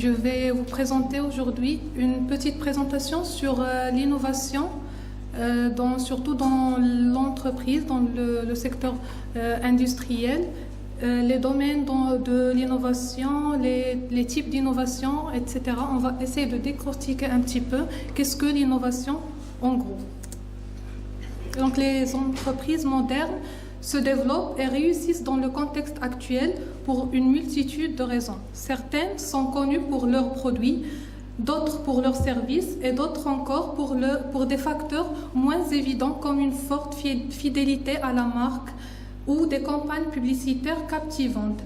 Je vais vous présenter aujourd'hui une petite présentation sur l'innovation, surtout dans l'entreprise, dans le secteur industriel, les domaines de l'innovation, les types d'innovation, etc. On va essayer de décortiquer un petit peu qu'est-ce que l'innovation en gros. Donc les entreprises modernes se développent et réussissent dans le contexte actuel pour une multitude de raisons. Certaines sont connues pour leurs produits, d'autres pour leurs services et d'autres encore pour des facteurs moins évidents comme une forte fidélité à la marque ou des campagnes publicitaires captivantes.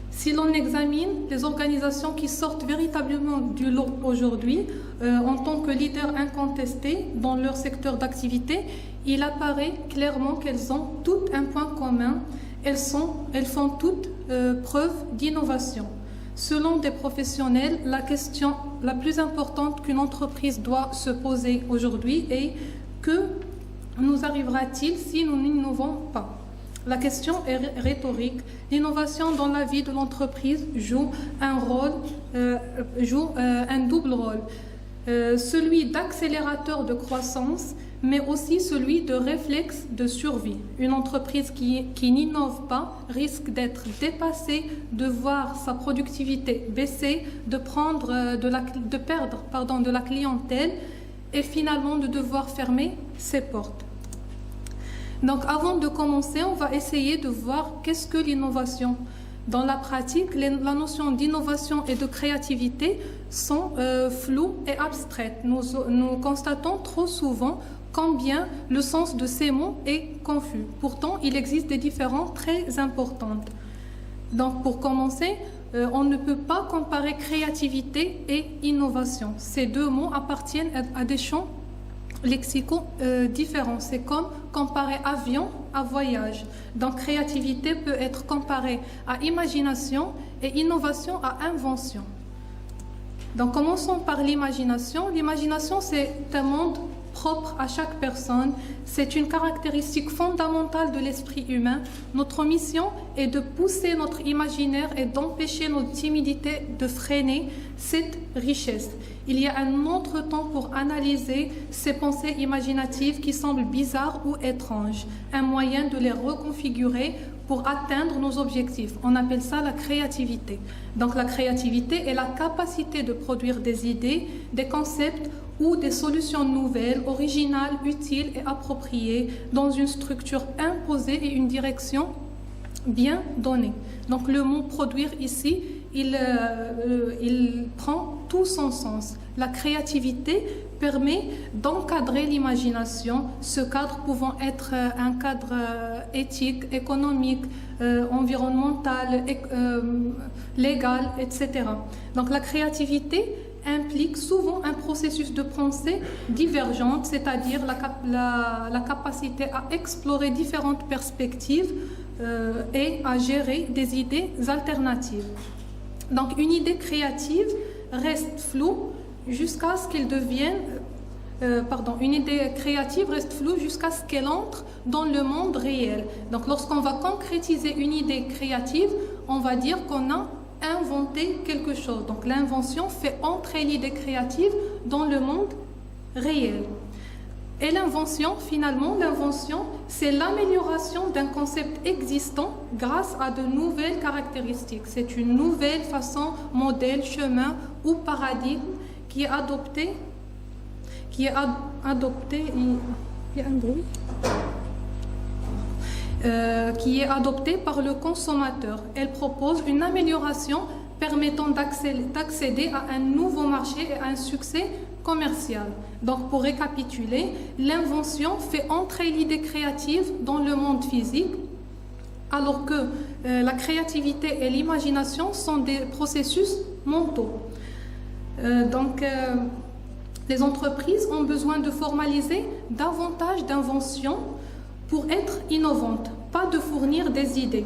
Si l'on examine les organisations qui sortent véritablement du lot aujourd'hui, en tant que leaders incontestés dans leur secteur d'activité, il apparaît clairement qu'elles ont toutes un point commun. Elles font toutes preuve d'innovation. Selon des professionnels, la question la plus importante qu'une entreprise doit se poser aujourd'hui est que nous arrivera-t-il si nous n'innovons pas? La question est rhétorique. L'innovation dans la vie de l'entreprise joue un double rôle. Celui d'accélérateur de croissance, mais aussi celui de réflexe de survie. Une entreprise qui n'innove pas risque d'être dépassée, de voir sa productivité baisser, de perdre de la clientèle et finalement de devoir fermer ses portes. Donc avant de commencer, on va essayer de voir qu'est-ce que l'innovation. Dans la pratique, la notion d'innovation et de créativité sont floues et abstraites. Nous constatons trop souvent combien le sens de ces mots est confus. Pourtant, il existe des différences très importantes. Donc pour commencer, on ne peut pas comparer créativité et innovation. Ces deux mots appartiennent à des champs lexicaux différents. C'est comme comparer avion à voyage. Donc créativité peut être comparée à imagination et innovation à invention. Donc commençons par l'imagination. L'imagination, c'est un monde propre à chaque personne. C'est une caractéristique fondamentale de l'esprit humain. Notre mission est de pousser notre imaginaire et d'empêcher notre timidité de freiner cette richesse. Il y a un autre temps pour analyser ces pensées imaginatives qui semblent bizarres ou étranges, un moyen de les reconfigurer pour atteindre nos objectifs. On appelle ça la créativité. Donc la créativité est la capacité de produire des idées, des concepts ou des solutions nouvelles, originales, utiles et appropriées dans une structure imposée et une direction bien donnée. Donc le mot produire ici, il prend tout son sens. La créativité permet d'encadrer l'imagination, ce cadre pouvant être un cadre éthique, économique, environnemental, légal, etc. Donc la créativité implique souvent un processus de pensée divergente, c'est-à-dire la capacité à explorer différentes perspectives et à gérer des idées alternatives. Donc une idée créative reste floue jusqu'à ce qu'elle devienne une idée créative reste floue jusqu'à ce qu'elle entre dans le monde réel. Donc lorsqu'on va concrétiser une idée créative, on va dire qu'on a inventé quelque chose. Donc l'invention fait entrer l'idée créative dans le monde réel. Et l'invention, c'est l'amélioration d'un concept existant grâce à de nouvelles caractéristiques. C'est une nouvelle façon, modèle, chemin ou paradigme qui est adopté. Il y a un bruit. Qui est adoptée par le consommateur. Elle propose une amélioration permettant d'accéder à un nouveau marché et à un succès commercial. Donc pour récapituler, l'invention fait entrer l'idée créative dans le monde physique, alors que la créativité et l'imagination sont des processus mentaux. Les entreprises ont besoin de formaliser davantage d'inventions pour être innovantes, pas de fournir des idées.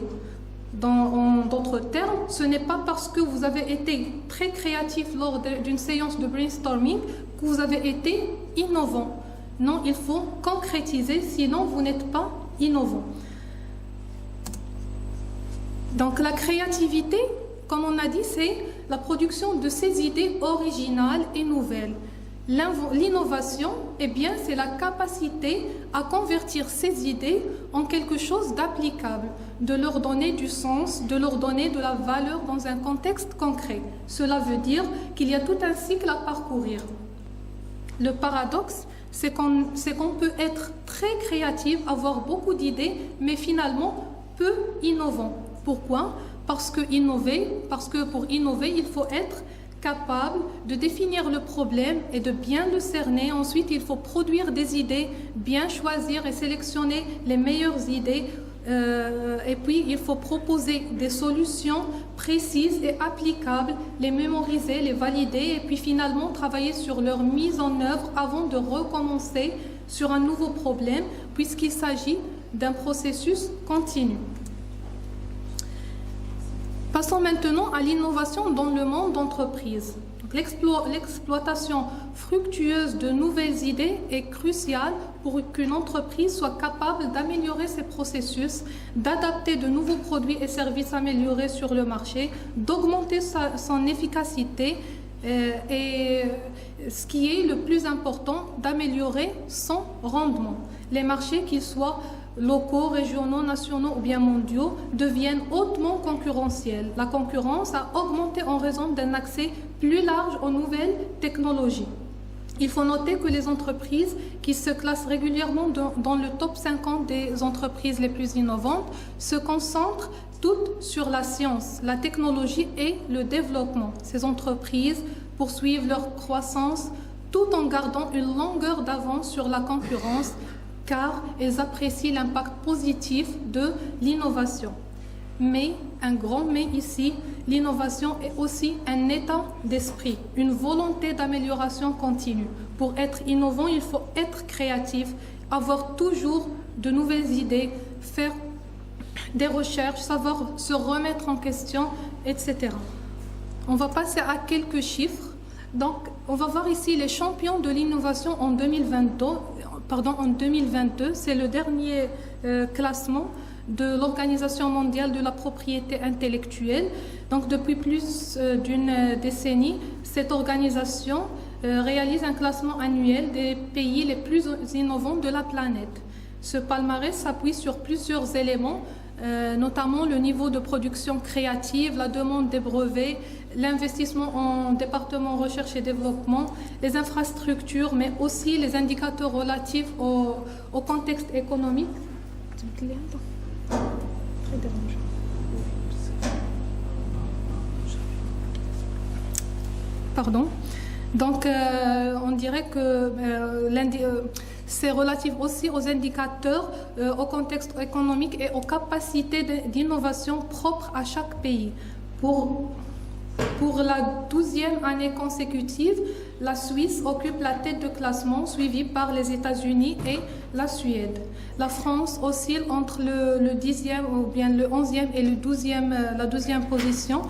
En d'autres termes, ce n'est pas parce que vous avez été très créatif lors d'une séance de brainstorming que vous avez été innovant. Non, il faut concrétiser, sinon vous n'êtes pas innovant. Donc la créativité, comme on a dit, c'est la production de ces idées originales et nouvelles. L'innovation, eh bien, c'est la capacité à convertir ces idées en quelque chose d'applicable, de leur donner du sens, de leur donner de la valeur dans un contexte concret. Cela veut dire qu'il y a tout un cycle à parcourir. Le paradoxe, c'est qu'on peut être très créatif, avoir beaucoup d'idées, mais finalement peu innovant. Pourquoi ? Parce que pour innover, il faut être capable de définir le problème et de bien le cerner. Ensuite, il faut produire des idées, bien choisir et sélectionner les meilleures idées. Et puis, il faut proposer des solutions précises et applicables, les mémoriser, les valider et puis finalement travailler sur leur mise en œuvre avant de recommencer sur un nouveau problème, puisqu'il s'agit d'un processus continu. Passons maintenant à l'innovation dans le monde d'entreprise. L'exploitation fructueuse de nouvelles idées est cruciale pour qu'une entreprise soit capable d'améliorer ses processus, d'adapter de nouveaux produits et services améliorés sur le marché, d'augmenter son efficacité et ce qui est le plus important, d'améliorer son rendement. Les marchés, qu'ils soient locaux, régionaux, nationaux ou bien mondiaux, deviennent hautement concurrentiels. La concurrence a augmenté en raison d'un accès plus large aux nouvelles technologies. Il faut noter que les entreprises qui se classent régulièrement dans le top 50 des entreprises les plus innovantes se concentrent toutes sur la science, la technologie et le développement. Ces entreprises poursuivent leur croissance tout en gardant une longueur d'avance sur la concurrence, car elles apprécient l'impact positif de l'innovation. Mais, un grand mais ici, l'innovation est aussi un état d'esprit, une volonté d'amélioration continue. Pour être innovant, il faut être créatif, avoir toujours de nouvelles idées, faire des recherches, savoir se remettre en question, etc. On va passer à quelques chiffres. Donc, on va voir ici les champions de l'innovation en 2022. C'est le dernier classement de l'Organisation mondiale de la propriété intellectuelle. Donc, depuis plus d'une décennie, cette organisation réalise un classement annuel des pays les plus innovants de la planète. Ce palmarès s'appuie sur plusieurs éléments, notamment le niveau de production créative, la demande des brevets, l'investissement en département recherche et développement, les infrastructures, mais aussi les indicateurs relatifs au contexte économique. Pardon. Donc, on dirait que c'est relatif aussi aux indicateurs, au contexte économique et aux capacités d'innovation propres à chaque pays. Pour la 12e année consécutive, la Suisse occupe la tête de classement, suivie par les États-Unis et la Suède. La France oscille entre le 10e ou bien le 11e et la 12e position,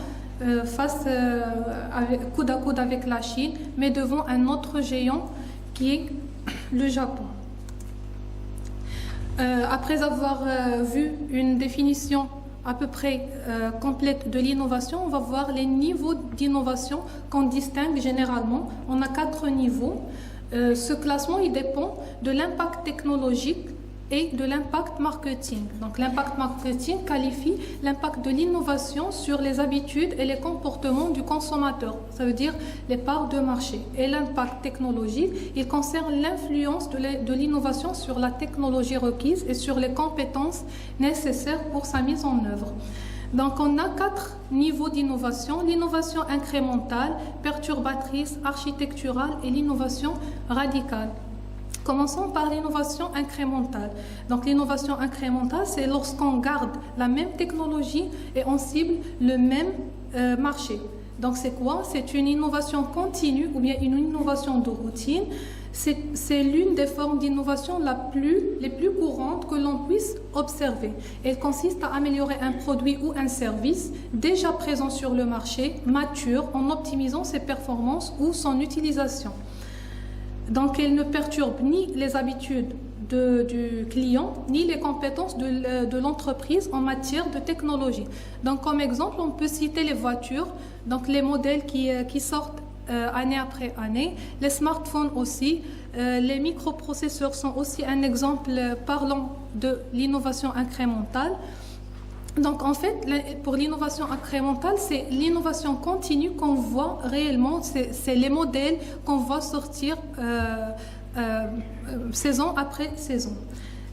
coude à coude avec la Chine, mais devant un autre géant qui est le Japon. Après avoir vu une définition à peu près complète de l'innovation, on va voir les niveaux d'innovation qu'on distingue généralement. On a 4 niveaux. Ce classement, il dépend de l'impact technologique et de l'impact marketing. Donc l'impact marketing qualifie l'impact de l'innovation sur les habitudes et les comportements du consommateur, ça veut dire les parts de marché. Et l'impact technologique, il concerne l'influence de l'innovation sur la technologie requise et sur les compétences nécessaires pour sa mise en œuvre. Donc on a 4 niveaux d'innovation: l'innovation incrémentale, perturbatrice, architecturale et l'innovation radicale. Commençons par l'innovation incrémentale. Donc l'innovation incrémentale, c'est lorsqu'on garde la même technologie et on cible le même marché. Donc c'est quoi? C'est une innovation continue ou bien une innovation de routine. C'est l'une des formes d'innovation les plus courantes que l'on puisse observer. Elle consiste à améliorer un produit ou un service déjà présent sur le marché, mature, en optimisant ses performances ou son utilisation. Donc, elle ne perturbe ni les habitudes du client, ni les compétences de l'entreprise en matière de technologie. Donc, comme exemple, on peut citer les voitures, donc les modèles qui sortent année après année, les smartphones aussi, les microprocesseurs sont aussi un exemple parlant de l'innovation incrémentale. Donc en fait, pour l'innovation incrémentale, c'est l'innovation continue qu'on voit réellement, c'est les modèles qu'on voit sortir saison après saison.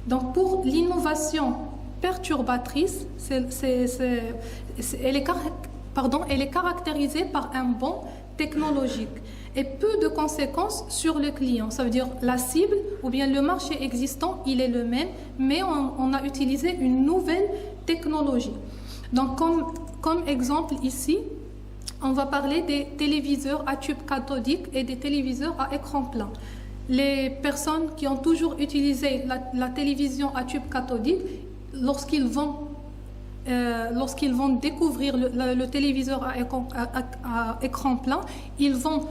Donc pour l'innovation perturbatrice, elle est caractérisée par un bond technologique et peu de conséquences sur le client. Ça veut dire la cible ou bien le marché existant, il est le même, mais on a utilisé une nouvelle technologie. Donc comme exemple ici, on va parler des téléviseurs à tube cathodique et des téléviseurs à écran plat. Les personnes qui ont toujours utilisé la télévision à tube cathodique, lorsqu'ils vont découvrir le téléviseur à écran plat, ils vont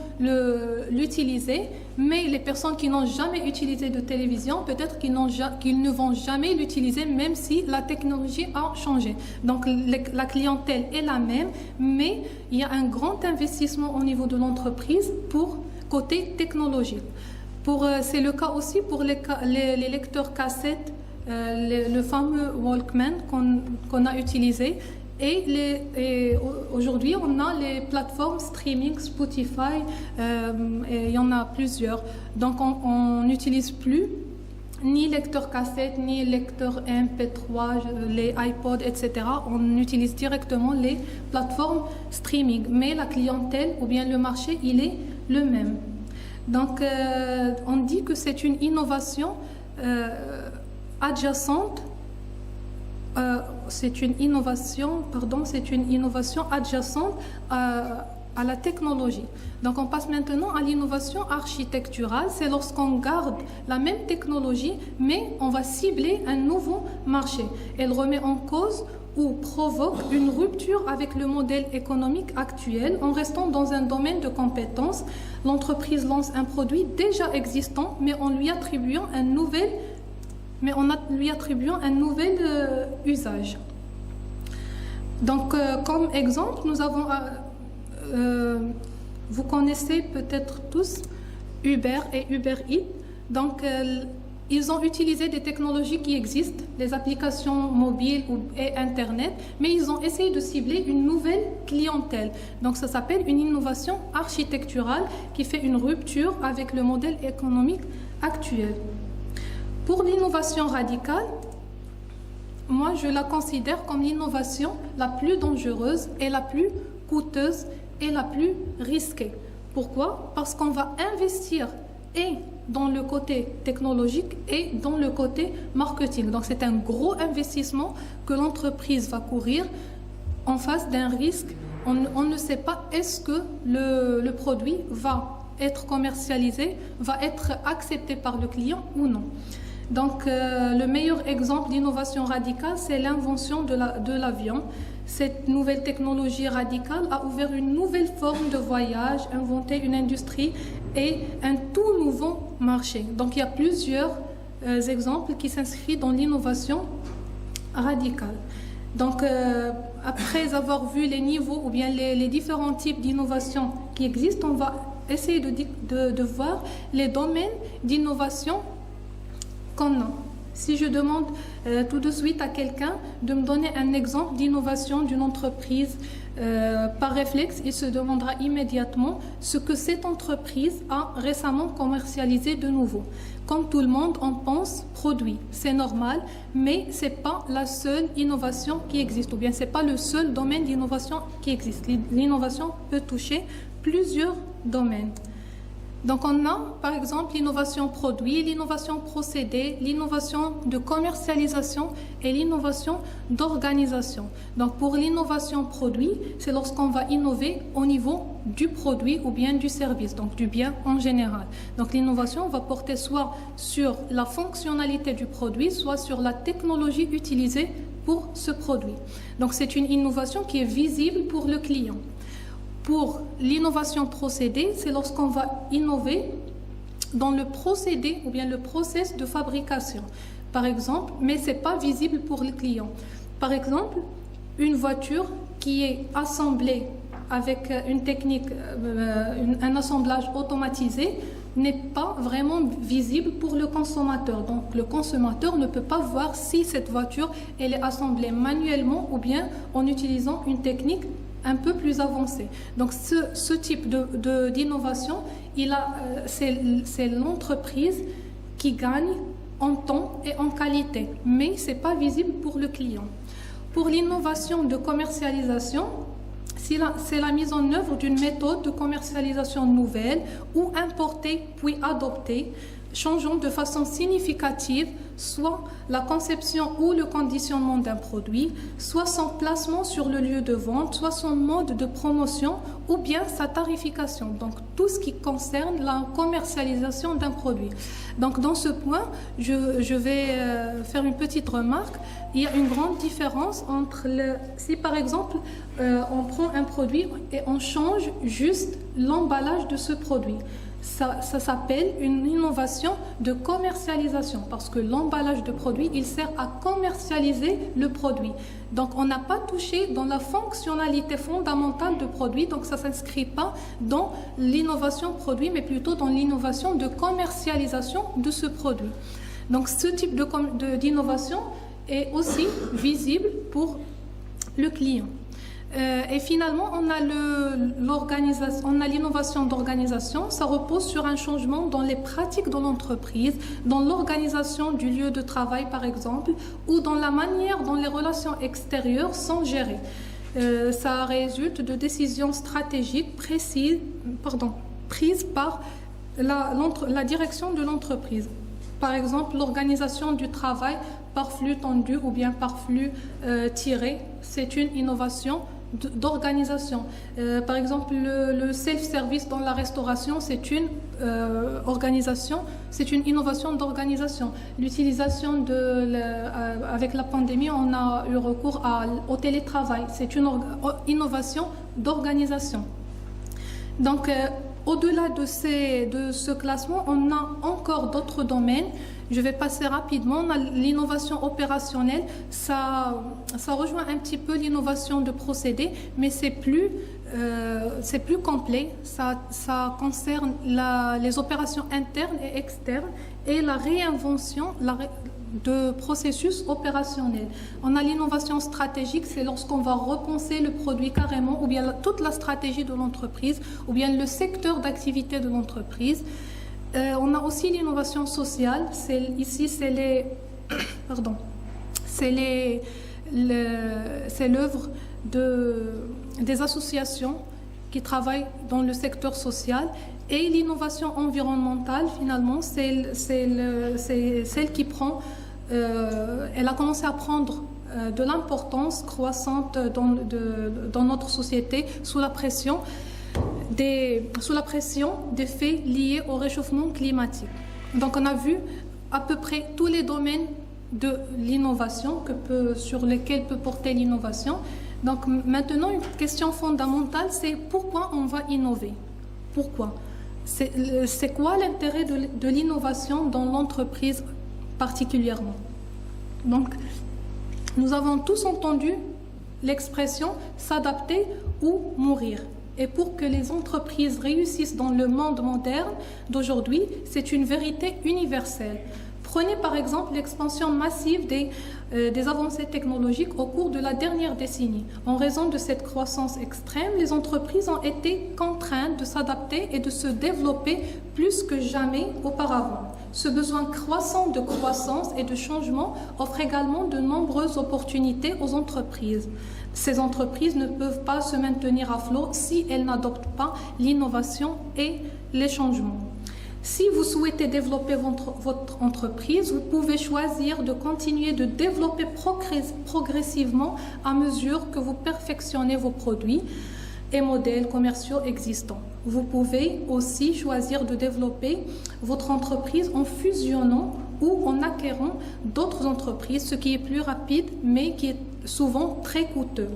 l'utiliser, mais les personnes qui n'ont jamais utilisé de télévision, peut-être qu'ils ne vont jamais l'utiliser, même si la technologie a changé. Donc la clientèle est la même, mais il y a un grand investissement au niveau de l'entreprise pour côté technologique. C'est le cas aussi pour les lecteurs cassettes, le fameux Walkman qu'on a utilisé, et aujourd'hui on a les plateformes streaming, Spotify, et il y en a plusieurs. Donc on n'utilise plus ni lecteur cassette, ni lecteur MP3, les iPods, etc. On utilise directement les plateformes streaming, mais la clientèle ou bien le marché, il est le même. Donc on dit que c'est une innovation adjacente, c'est une innovation adjacente à la technologie. Donc on passe maintenant à l'innovation architecturale. C'est lorsqu'on garde la même technologie, mais on va cibler un nouveau marché. Elle remet en cause ou provoque une rupture avec le modèle économique actuel en restant dans un domaine de compétences. L'entreprise lance un produit déjà existant, mais en lui attribuant un nouvel usage. Donc, comme exemple, nous avons, vous connaissez peut-être tous Uber et Uber Eats. Donc, ils ont utilisé des technologies qui existent, les applications mobiles et Internet, mais ils ont essayé de cibler une nouvelle clientèle. Donc, ça s'appelle une innovation architecturale qui fait une rupture avec le modèle économique actuel. Pour l'innovation radicale, moi je la considère comme l'innovation la plus dangereuse et la plus coûteuse et la plus risquée. Pourquoi? Parce qu'on va investir et dans le côté technologique et dans le côté marketing. Donc c'est un gros investissement que l'entreprise va courir en face d'un risque. On ne sait pas est-ce que le produit va être commercialisé, va être accepté par le client ou non. Donc, le meilleur exemple d'innovation radicale, c'est l'invention de l'avion. Cette nouvelle technologie radicale a ouvert une nouvelle forme de voyage, inventé une industrie et un tout nouveau marché. Donc, il y a plusieurs exemples qui s'inscrivent dans l'innovation radicale. Donc, après avoir vu les niveaux ou bien les différents types d'innovation qui existent, on va essayer de voir les domaines d'innovation qu'on a. Si je demande tout de suite à quelqu'un de me donner un exemple d'innovation d'une entreprise, par réflexe, il se demandera immédiatement ce que cette entreprise a récemment commercialisé de nouveau. Comme tout le monde, on pense produit, c'est normal, mais ce n'est pas la seule innovation qui existe, ou bien ce n'est pas le seul domaine d'innovation qui existe. L'innovation peut toucher plusieurs domaines. Donc on a par exemple l'innovation produit, l'innovation procédé, l'innovation de commercialisation et l'innovation d'organisation. Donc pour l'innovation produit, c'est lorsqu'on va innover au niveau du produit ou bien du service, donc du bien en général. Donc l'innovation va porter soit sur la fonctionnalité du produit, soit sur la technologie utilisée pour ce produit. Donc c'est une innovation qui est visible pour le client. Pour l'innovation procédée, c'est lorsqu'on va innover dans le procédé ou bien le process de fabrication. Par exemple, mais ce n'est pas visible pour le client. Par exemple, une voiture qui est assemblée avec une technique, un assemblage automatisé, n'est pas vraiment visible pour le consommateur. Donc le consommateur ne peut pas voir si cette voiture elle est assemblée manuellement ou bien en utilisant une technique un peu plus avancée. Donc ce type d'innovation, c'est l'entreprise qui gagne en temps et en qualité, mais ce n'est pas visible pour le client. Pour l'innovation de commercialisation, c'est la mise en œuvre d'une méthode de commercialisation nouvelle ou importée puis adoptée, changeant de façon significative soit la conception ou le conditionnement d'un produit, soit son placement sur le lieu de vente, soit son mode de promotion ou bien sa tarification. Donc tout ce qui concerne la commercialisation d'un produit. Donc dans ce point, je vais faire une petite remarque. Il y a une grande différence entre si par exemple on prend un produit et on change juste l'emballage de ce produit. Ça s'appelle une innovation de commercialisation parce que l'emballage de produit, il sert à commercialiser le produit. Donc, on n'a pas touché dans la fonctionnalité fondamentale du produit, donc ça ne s'inscrit pas dans l'innovation produit, mais plutôt dans l'innovation de commercialisation de ce produit. Donc, ce type d'innovation est aussi visible pour le client. Et finalement, on a l'innovation d'organisation. Ça repose sur un changement dans les pratiques de l'entreprise, dans l'organisation du lieu de travail, par exemple, ou dans la manière dont les relations extérieures sont gérées. Ça résulte de décisions stratégiques prises par la direction de l'entreprise. Par exemple, l'organisation du travail par flux tendu ou bien par flux tiré, c'est une innovation d'organisation. Par exemple, le self-service dans la restauration, c'est une organisation, c'est une innovation d'organisation. L'utilisation avec la pandémie, on a eu recours au télétravail, c'est une innovation d'organisation. Donc, au-delà de ce classement, on a encore d'autres domaines. Je vais passer rapidement. On a l'innovation opérationnelle. Ça rejoint un petit peu l'innovation de procédé, mais c'est plus complet. Ça concerne les opérations internes et externes et la réinvention de processus opérationnels. On a l'innovation stratégique, c'est lorsqu'on va repenser le produit carrément, ou bien toute la stratégie de l'entreprise, ou bien le secteur d'activité de l'entreprise. On a aussi l'innovation sociale. Ici, c'est l'œuvre des associations qui travaillent dans le secteur social. Et l'innovation environnementale, finalement, c'est celle qui prend, elle a commencé à prendre de l'importance croissante dans notre société sous la pression des faits liés au réchauffement climatique. Donc on a vu à peu près tous les domaines de l'innovation sur lesquels peut porter l'innovation. Donc maintenant, une question fondamentale, c'est pourquoi on va innover? Pourquoi? C'est quoi l'intérêt de l'innovation dans l'entreprise particulièrement? Donc, nous avons tous entendu l'expression « s'adapter ou mourir ». Et pour que les entreprises réussissent dans le monde moderne d'aujourd'hui, c'est une vérité universelle. Prenez par exemple l'expansion massive des avancées technologiques au cours de la dernière décennie. En raison de cette croissance extrême, les entreprises ont été contraintes de s'adapter et de se développer plus que jamais auparavant. Ce besoin croissant de croissance et de changement offre également de nombreuses opportunités aux entreprises. Ces entreprises ne peuvent pas se maintenir à flot si elles n'adoptent pas l'innovation et les changements. Si vous souhaitez développer votre entreprise, vous pouvez choisir de continuer de développer progressivement à mesure que vous perfectionnez vos produits et modèles commerciaux existants. Vous pouvez aussi choisir de développer votre entreprise en fusionnant ou en acquérant d'autres entreprises, ce qui est plus rapide mais qui est souvent très coûteux.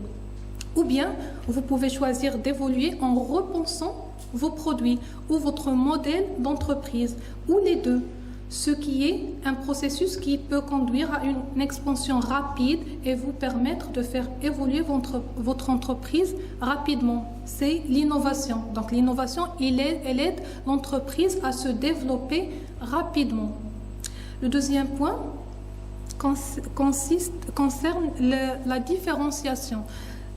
Ou bien, vous pouvez choisir d'évoluer en repensant vos produits ou votre modèle d'entreprise, ou les deux, ce qui est un processus qui peut conduire à une expansion rapide et vous permettre de faire évoluer votre entreprise rapidement. C'est l'innovation. Donc l'innovation, elle aide l'entreprise à se développer rapidement. Le deuxième point concerne la différenciation.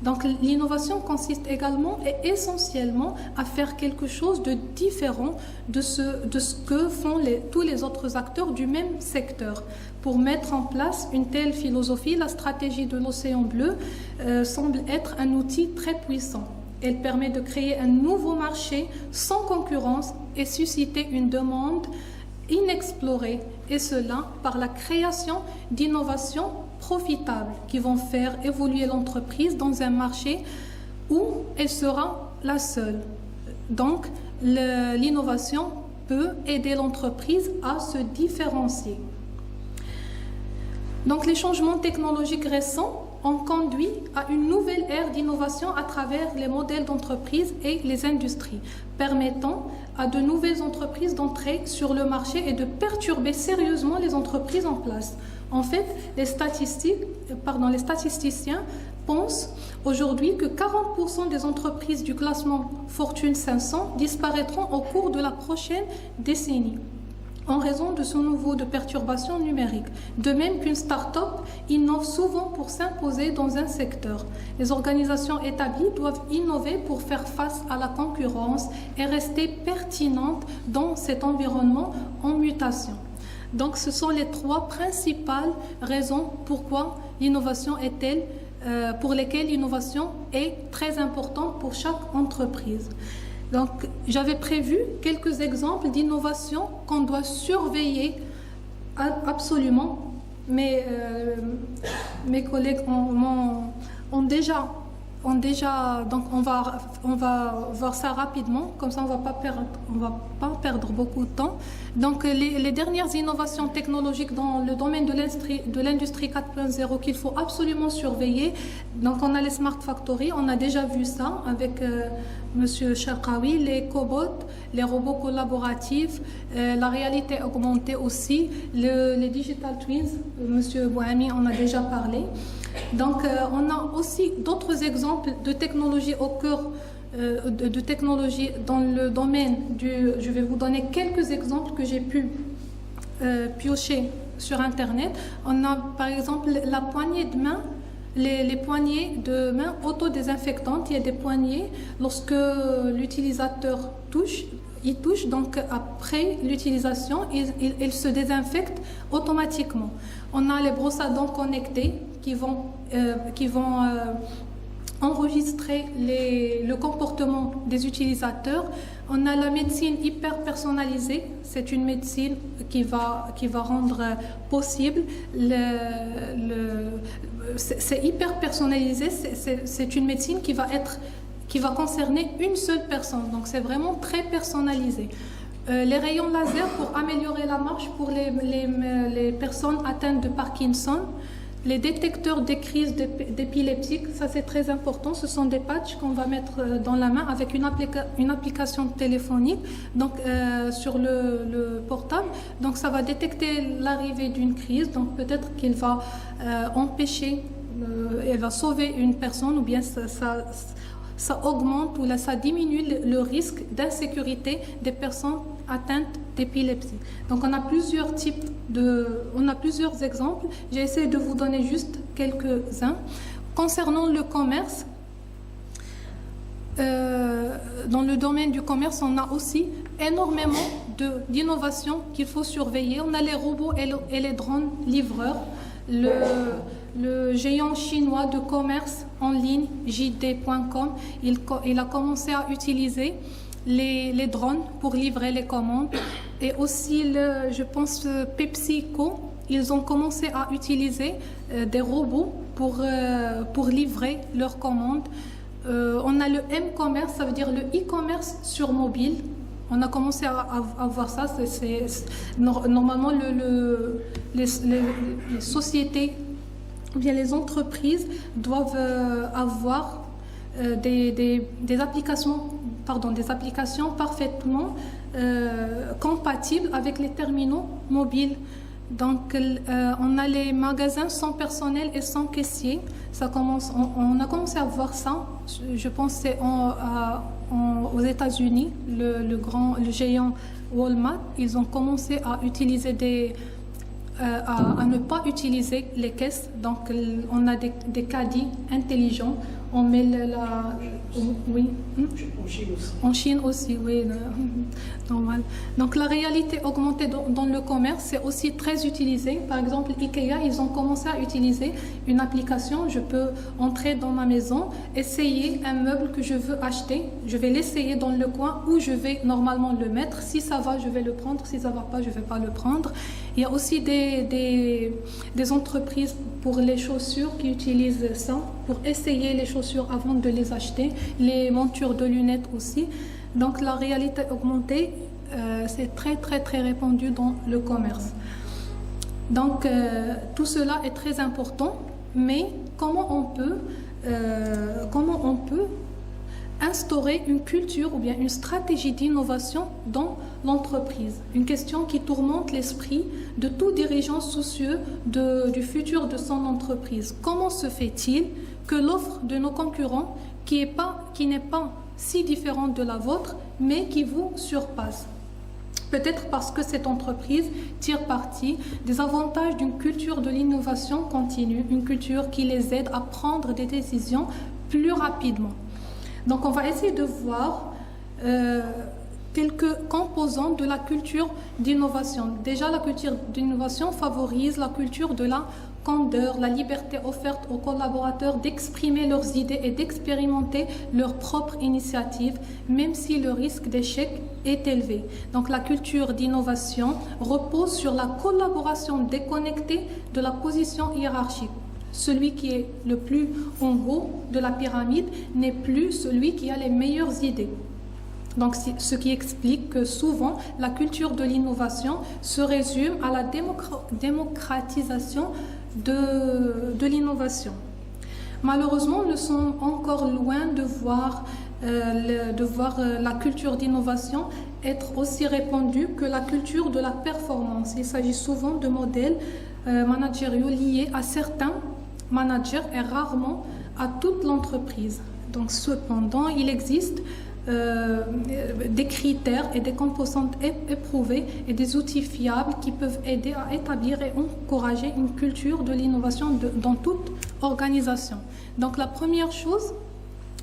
Donc l'innovation consiste également et essentiellement à faire quelque chose de différent de ce que font tous les autres acteurs du même secteur. Pour mettre en place une telle philosophie, la stratégie de l'Océan Bleu semble être un outil très puissant. Elle permet de créer un nouveau marché sans concurrence et susciter une demande inexplorée, et cela par la création d'innovations profitables qui vont faire évoluer l'entreprise dans un marché où elle sera la seule. Donc, l'innovation peut aider l'entreprise à se différencier. Donc, les changements technologiques récents ont conduit à une nouvelle ère d'innovation à travers les modèles d'entreprise et les industries, permettant à de nouvelles entreprises d'entrer sur le marché et de perturber sérieusement les entreprises en place. En fait, les statisticiens pensent aujourd'hui que 40% des entreprises du classement Fortune 500 disparaîtront au cours de la prochaine décennie en raison de ce niveau de perturbation numérique. De même qu'une start-up innove souvent pour s'imposer dans un secteur. Les organisations établies doivent innover pour faire face à la concurrence et rester pertinentes dans cet environnement en mutation. Donc ce sont les trois principales raisons pourquoi l'innovation pour lesquelles l'innovation est très importante pour chaque entreprise. Donc, j'avais prévu quelques exemples d'innovation qu'on doit surveiller absolument. Mais mes collègues ont déjà, donc on va voir ça rapidement, comme ça on va pas perdre beaucoup de temps. Donc les dernières innovations technologiques dans le domaine de l'industrie 4.0 qu'il faut absolument surveiller. Donc on a les smart factories, on a déjà vu ça avec Monsieur Sharqawi, les cobots, les robots collaboratifs, la réalité augmentée aussi, les digital twins, Monsieur Bouhami en a déjà parlé. Donc, on a aussi d'autres exemples de technologies au cœur de technologies dans le domaine je vais vous donner quelques exemples que j'ai pu piocher sur Internet. On a par exemple la poignée de main, les poignées de main autodésinfectantes. Il y a des poignées, lorsque l'utilisateur touche, donc après l'utilisation, il se désinfecte automatiquement. On a les brosses à dents connectées qui vont enregistrer le comportement des utilisateurs. On a la médecine hyper personnalisée. C'est une médecine qui va rendre possible c'est hyper personnalisé. C'est une médecine qui va concerner une seule personne. Donc c'est vraiment très personnalisé. Les rayons laser pour améliorer la marche pour les personnes atteintes de Parkinson. Les détecteurs des crises d'épilepsie, ça c'est très important. Ce sont des patchs qu'on va mettre dans la main avec une application téléphonique, donc sur le portable. Donc ça va détecter l'arrivée d'une crise. Donc peut-être qu'il va empêcher, elle va sauver une personne, ou bien ça augmente ou ça diminue le risque d'insécurité des personnes atteintes d'épilepsie. Donc on a plusieurs exemples. J'ai essayé de vous donner juste quelques-uns. Concernant le commerce, dans le domaine du commerce, on a aussi énormément d'innovations qu'il faut surveiller. On a les robots et les drones livreurs. Le géant chinois de commerce en ligne, JD.com, il a commencé à utiliser les drones pour livrer les commandes. Et aussi, je pense, PepsiCo, ils ont commencé à utiliser des robots pour livrer leurs commandes. On a le M-commerce, ça veut dire le e-commerce sur mobile. On a commencé à voir ça. Normalement, les sociétés ou bien les entreprises doivent avoir des applications des applications parfaitement compatibles avec les terminaux mobiles. Donc, on a les magasins sans personnel et sans caissier. On a commencé à voir ça. Je pense que c'est aux États-Unis, le géant Walmart. Ils ont commencé à utiliser à ne pas utiliser les caisses. Donc, on a des caddies intelligents. On met oui. En Chine aussi. En Chine aussi, oui, normal. Donc la réalité augmentée dans le commerce, c'est aussi très utilisé. Par exemple, IKEA, ils ont commencé à utiliser une application. Je peux entrer dans ma maison, essayer un meuble que je veux acheter. Je vais l'essayer dans le coin où je vais normalement le mettre. Si ça va, je vais le prendre. Si ça va pas, je vais pas le prendre. Il y a aussi des entreprises pour les chaussures qui utilisent ça pour essayer les chaussures avant de les acheter, les montures de lunettes aussi. Donc la réalité augmentée, c'est très très très répandu dans le commerce. Donc tout cela est très important, mais comment on peut instaurer une culture ou bien une stratégie d'innovation dans l'entreprise? Une question qui tourmente l'esprit de tout dirigeant soucieux du futur de son entreprise. Comment se fait-il que l'offre de nos concurrents, qui n'est pas si différente de la vôtre, mais qui vous surpasse? Peut-être parce que cette entreprise tire parti des avantages d'une culture de l'innovation continue, une culture qui les aide à prendre des décisions plus rapidement. Donc on va essayer de voir quelques composants de la culture d'innovation. Déjà, la culture d'innovation favorise la culture de la candeur, la liberté offerte aux collaborateurs d'exprimer leurs idées et d'expérimenter leurs propres initiatives, même si le risque d'échec est élevé. Donc la culture d'innovation repose sur la collaboration déconnectée de la position hiérarchique. Celui qui est le plus en haut de la pyramide n'est plus celui qui a les meilleures idées. Donc, ce qui explique que souvent, la culture de l'innovation se résume à la démocratisation de l'innovation. Malheureusement, nous sommes encore loin de voir la culture d'innovation être aussi répandue que la culture de la performance. Il s'agit souvent de modèles managériaux liés à certains managers et rarement à toute l'entreprise. Donc, cependant, il existe des critères et des composantes éprouvées et des outils fiables qui peuvent aider à établir et encourager une culture de l'innovation dans toute organisation. Donc la première chose,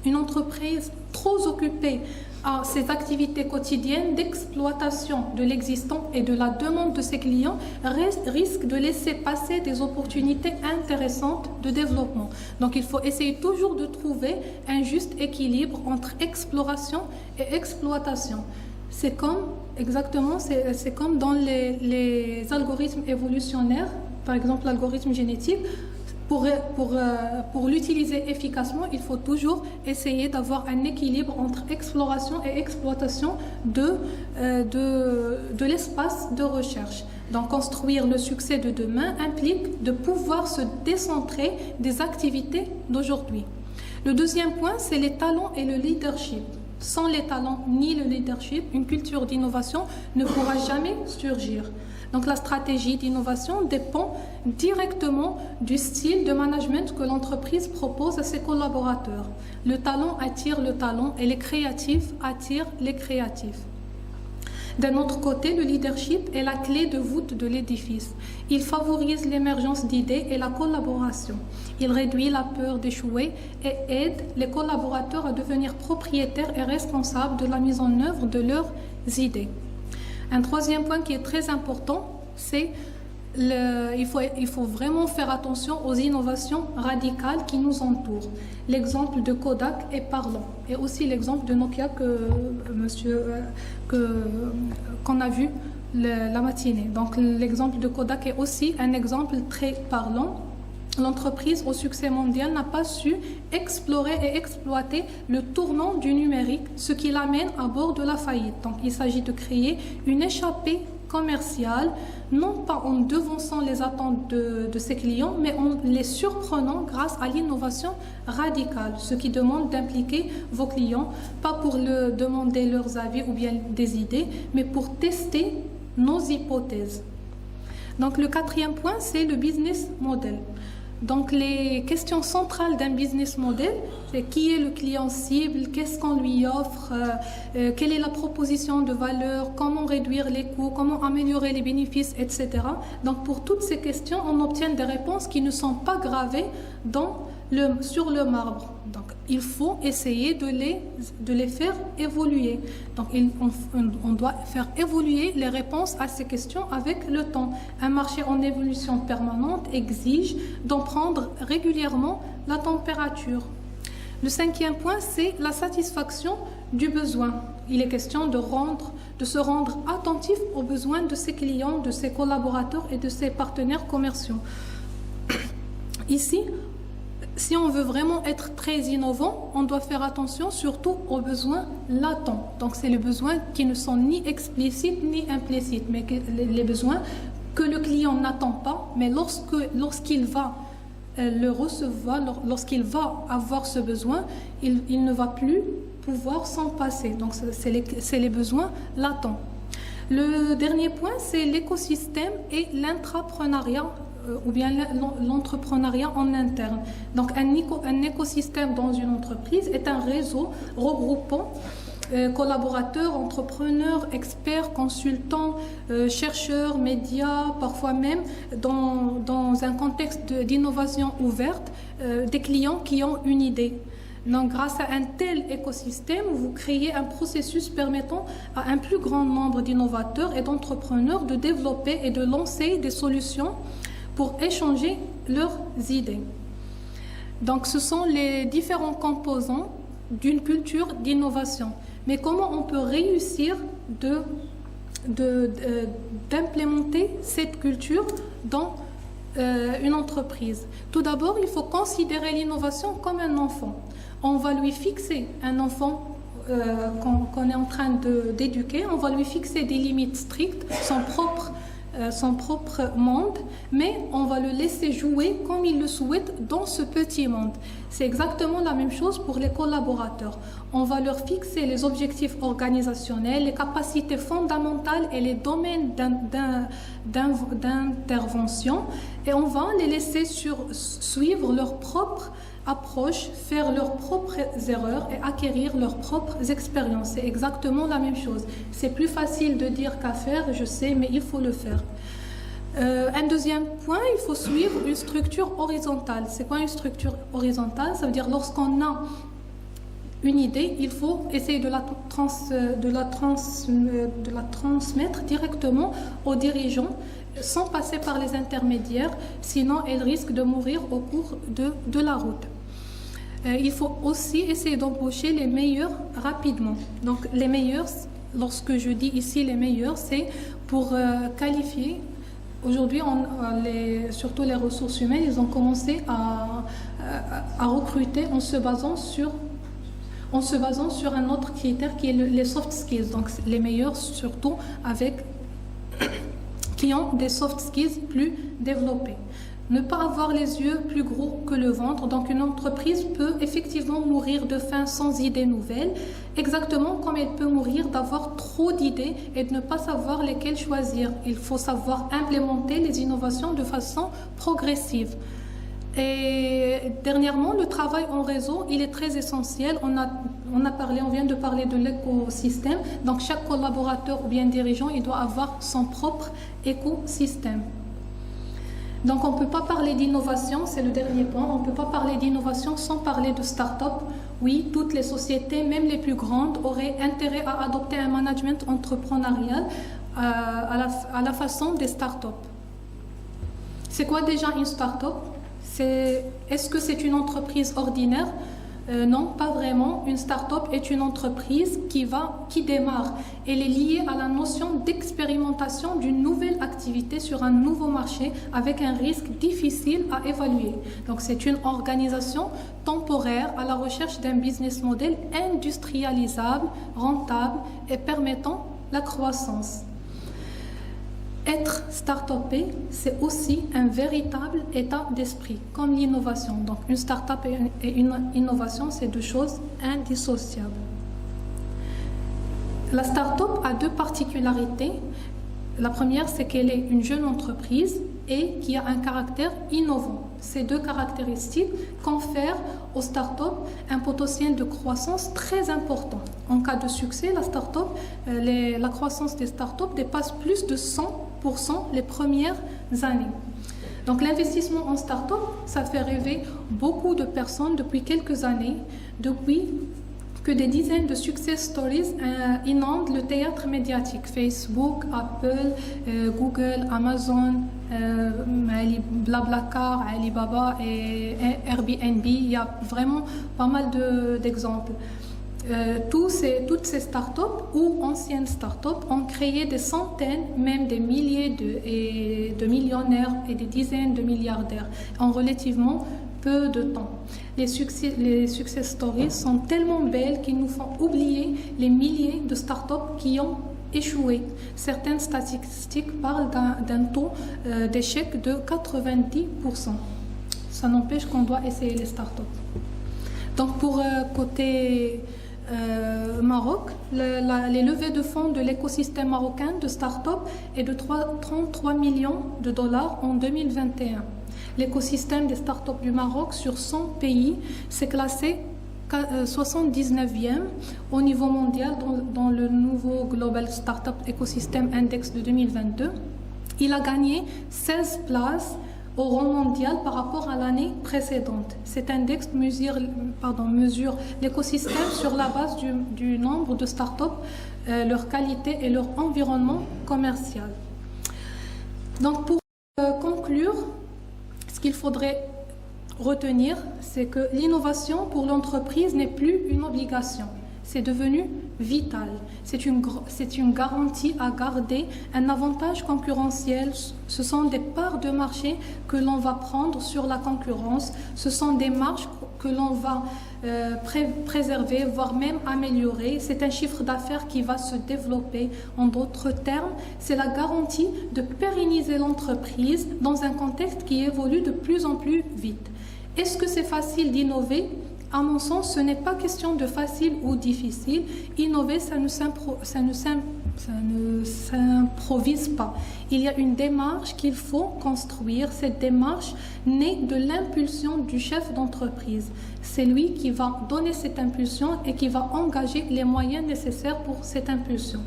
une entreprise trop occupée à ses activités quotidiennes d'exploitation de l'existant et de la demande de ses clients risque de laisser passer des opportunités intéressantes de développement. Donc il faut essayer toujours de trouver un juste équilibre entre exploration et exploitation. C'est comme dans les algorithmes évolutionnaires, par exemple l'algorithme génétique. Pour l'utiliser efficacement, il faut toujours essayer d'avoir un équilibre entre exploration et exploitation de l'espace de recherche. Donc, construire le succès de demain implique de pouvoir se décentrer des activités d'aujourd'hui. Le deuxième point, c'est les talents et le leadership. Sans les talents ni le leadership, une culture d'innovation ne pourra jamais surgir. Donc la stratégie d'innovation dépend directement du style de management que l'entreprise propose à ses collaborateurs. Le talent attire le talent et les créatifs attirent les créatifs. D'un autre côté, le leadership est la clé de voûte de l'édifice. Il favorise l'émergence d'idées et la collaboration. Il réduit la peur d'échouer et aide les collaborateurs à devenir propriétaires et responsables de la mise en œuvre de leurs idées. Un troisième point qui est très important, c'est il faut vraiment faire attention aux innovations radicales qui nous entourent. L'exemple de Kodak est parlant, et aussi l'exemple de Nokia qu'on a vu la matinée. Donc l'exemple de Kodak est aussi un exemple très parlant. L'entreprise au succès mondial n'a pas su explorer et exploiter le tournant du numérique, ce qui l'amène à bord de la faillite. Donc il s'agit de créer une échappée commerciale, non pas en devançant les attentes de ses clients, mais en les surprenant grâce à l'innovation radicale, ce qui demande d'impliquer vos clients, pas pour leur demander leurs avis ou bien des idées, mais pour tester nos hypothèses. Donc le quatrième point, c'est le business model. Donc les questions centrales d'un business model, c'est qui est le client cible, qu'est-ce qu'on lui offre, quelle est la proposition de valeur, comment réduire les coûts, comment améliorer les bénéfices, etc. Donc pour toutes ces questions, on obtient des réponses qui ne sont pas gravées sur le marbre. Donc il faut essayer de les faire évoluer. Donc on doit faire évoluer les réponses à ces questions avec le temps. Un marché en évolution permanente exige d'en prendre régulièrement la température. Le cinquième point, c'est la satisfaction du besoin. Il est question de se rendre attentif aux besoins de ses clients, de ses collaborateurs et de ses partenaires commerciaux. Ici, si on veut vraiment être très innovant, on doit faire attention surtout aux besoins latents. Donc, c'est les besoins qui ne sont ni explicites ni implicites, mais les besoins que le client n'attend pas, mais lorsqu'il va le recevoir, lorsqu'il va avoir ce besoin, il ne va plus pouvoir s'en passer. Donc, c'est les besoins latents. Le dernier point, c'est l'écosystème et l'intrapreneuriat ou bien l'entrepreneuriat en interne. Donc un écosystème dans une entreprise est un réseau regroupant collaborateurs, entrepreneurs, experts, consultants, chercheurs, médias, parfois même dans un contexte d'innovation ouverte, des clients qui ont une idée. Donc, grâce à un tel écosystème, vous créez un processus permettant à un plus grand nombre d'innovateurs et d'entrepreneurs de développer et de lancer des solutions pour échanger leurs idées. Donc, ce sont les différents composants d'une culture d'innovation. Mais comment on peut réussir d'implémenter cette culture dans une entreprise? Tout d'abord, il faut considérer l'innovation comme un enfant. On va lui fixer un enfant qu'on est en train d'éduquer, on va lui fixer des limites strictes, son propre monde, mais on va le laisser jouer comme il le souhaite dans ce petit monde. C'est exactement la même chose pour les collaborateurs. On va leur fixer les objectifs organisationnels, les capacités fondamentales et les domaines d'intervention, et on va les laisser suivre leur propre approche, faire leurs propres erreurs et acquérir leurs propres expériences. C'est exactement la même chose. C'est plus facile de dire qu'à faire, je sais, mais il faut le faire. Un deuxième point, il faut suivre une structure horizontale. C'est quoi une structure horizontale? Ça veut dire lorsqu'on a une idée, il faut essayer de la transmettre directement aux dirigeants sans passer par les intermédiaires, sinon elle risque de mourir au cours de la route. Il faut aussi essayer d'embaucher les meilleurs rapidement. Donc les meilleurs, lorsque je dis ici les meilleurs, c'est pour qualifier. Aujourd'hui, surtout les ressources humaines, ils ont commencé à recruter en se basant sur un autre critère qui est les soft skills. Donc les meilleurs surtout qui ont des soft skills plus développés. Ne pas avoir les yeux plus gros que le ventre. Donc une entreprise peut effectivement mourir de faim sans idées nouvelles, exactement comme elle peut mourir d'avoir trop d'idées et de ne pas savoir lesquelles choisir. Il faut savoir implémenter les innovations de façon progressive. Et dernièrement, le travail en réseau, il est très essentiel. On vient de parler de l'écosystème. Donc chaque collaborateur ou bien dirigeant, il doit avoir son propre écosystème. Donc on ne peut pas parler d'innovation, c'est le dernier point, on ne peut pas parler d'innovation sans parler de start-up. Oui, toutes les sociétés, même les plus grandes, auraient intérêt à adopter un management entrepreneurial à la façon des start-up. C'est quoi déjà une start-up? Est-ce que c'est une entreprise ordinaire? Non, pas vraiment. Une start-up est une entreprise qui démarre. Elle est liée à la notion d'expérimentation d'une nouvelle activité sur un nouveau marché avec un risque difficile à évaluer. Donc c'est une organisation temporaire à la recherche d'un business model industrialisable, rentable et permettant la croissance. Être start-upé, c'est aussi un véritable état d'esprit, comme l'innovation. Donc une start-up et une innovation, c'est deux choses indissociables. La start-up a deux particularités. La première, c'est qu'elle est une jeune entreprise et qui a un caractère innovant. Ces deux caractéristiques confèrent aux start-up un potentiel de croissance très important. En cas de succès, la croissance des start-up dépasse plus de 100% les premières années. Donc l'investissement en start-up, ça fait rêver beaucoup de personnes depuis quelques années, depuis que des dizaines de success stories inondent le théâtre médiatique. Facebook, Apple, Google, Amazon, Blablacar, Alibaba et Airbnb. Il y a vraiment pas mal d'exemples. Toutes ces startups ou anciennes startups ont créé des centaines, même des milliers de millionnaires et des dizaines de milliardaires en relativement peu de temps. Les success stories sont tellement belles qu'ils nous font oublier les milliers de startups qui ont échoué. Certaines statistiques parlent d'un taux d'échec de 90%. Ça n'empêche qu'on doit essayer les startups. Donc pour côté Maroc, les levées de fonds de l'écosystème marocain de start-up est de 33 millions de dollars en 2021. L'écosystème des start-up du Maroc sur 100 pays s'est classé 79e au niveau mondial dans le nouveau Global Startup Ecosystem Index de 2022. Il a gagné 16 places au rang mondial par rapport à l'année précédente. Cet index mesure l'écosystème sur la base du nombre de start-up, leur qualité et leur environnement commercial. Donc pour conclure, ce qu'il faudrait retenir, c'est que l'innovation pour l'entreprise n'est plus une obligation. C'est devenu vital. C'est une garantie à garder, un avantage concurrentiel. Ce sont des parts de marché que l'on va prendre sur la concurrence. Ce sont des marges que l'on va préserver, voire même améliorer. C'est un chiffre d'affaires qui va se développer. En d'autres termes, c'est la garantie de pérenniser l'entreprise dans un contexte qui évolue de plus en plus vite. Est-ce que c'est facile d'innover ? À mon sens, ce n'est pas question de facile ou difficile. Innover, ça ne s'improvise pas. Il y a une démarche qu'il faut construire. Cette démarche naît de l'impulsion du chef d'entreprise. C'est lui qui va donner cette impulsion et qui va engager les moyens nécessaires pour cette impulsion.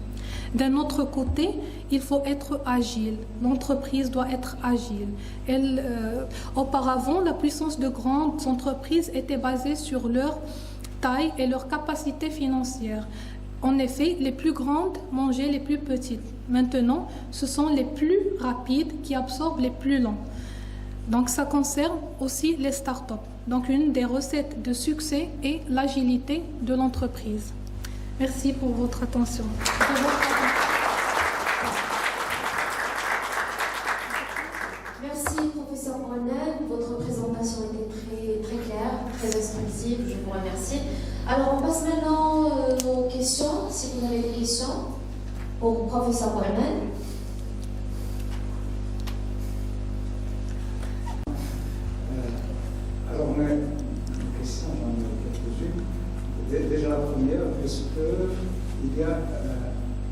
D'un autre côté, il faut être agile. L'entreprise doit être agile. Auparavant, la puissance de grandes entreprises était basée sur leur taille et leur capacité financière. En effet, les plus grandes mangeaient les plus petites. Maintenant, ce sont les plus rapides qui absorbent les plus lents. Donc, ça concerne aussi les startups. Donc, une des recettes de succès est l'agilité de l'entreprise. Merci pour votre attention. Merci, professeur Mohamed. Votre présentation était très, très claire, très expressive. Je vous remercie. Alors, on passe maintenant aux questions. Si vous avez des questions pour professeur Mohamed. Alors, on a une question, j'en ai quelques-unes. Déjà la première, est-ce qu'il y a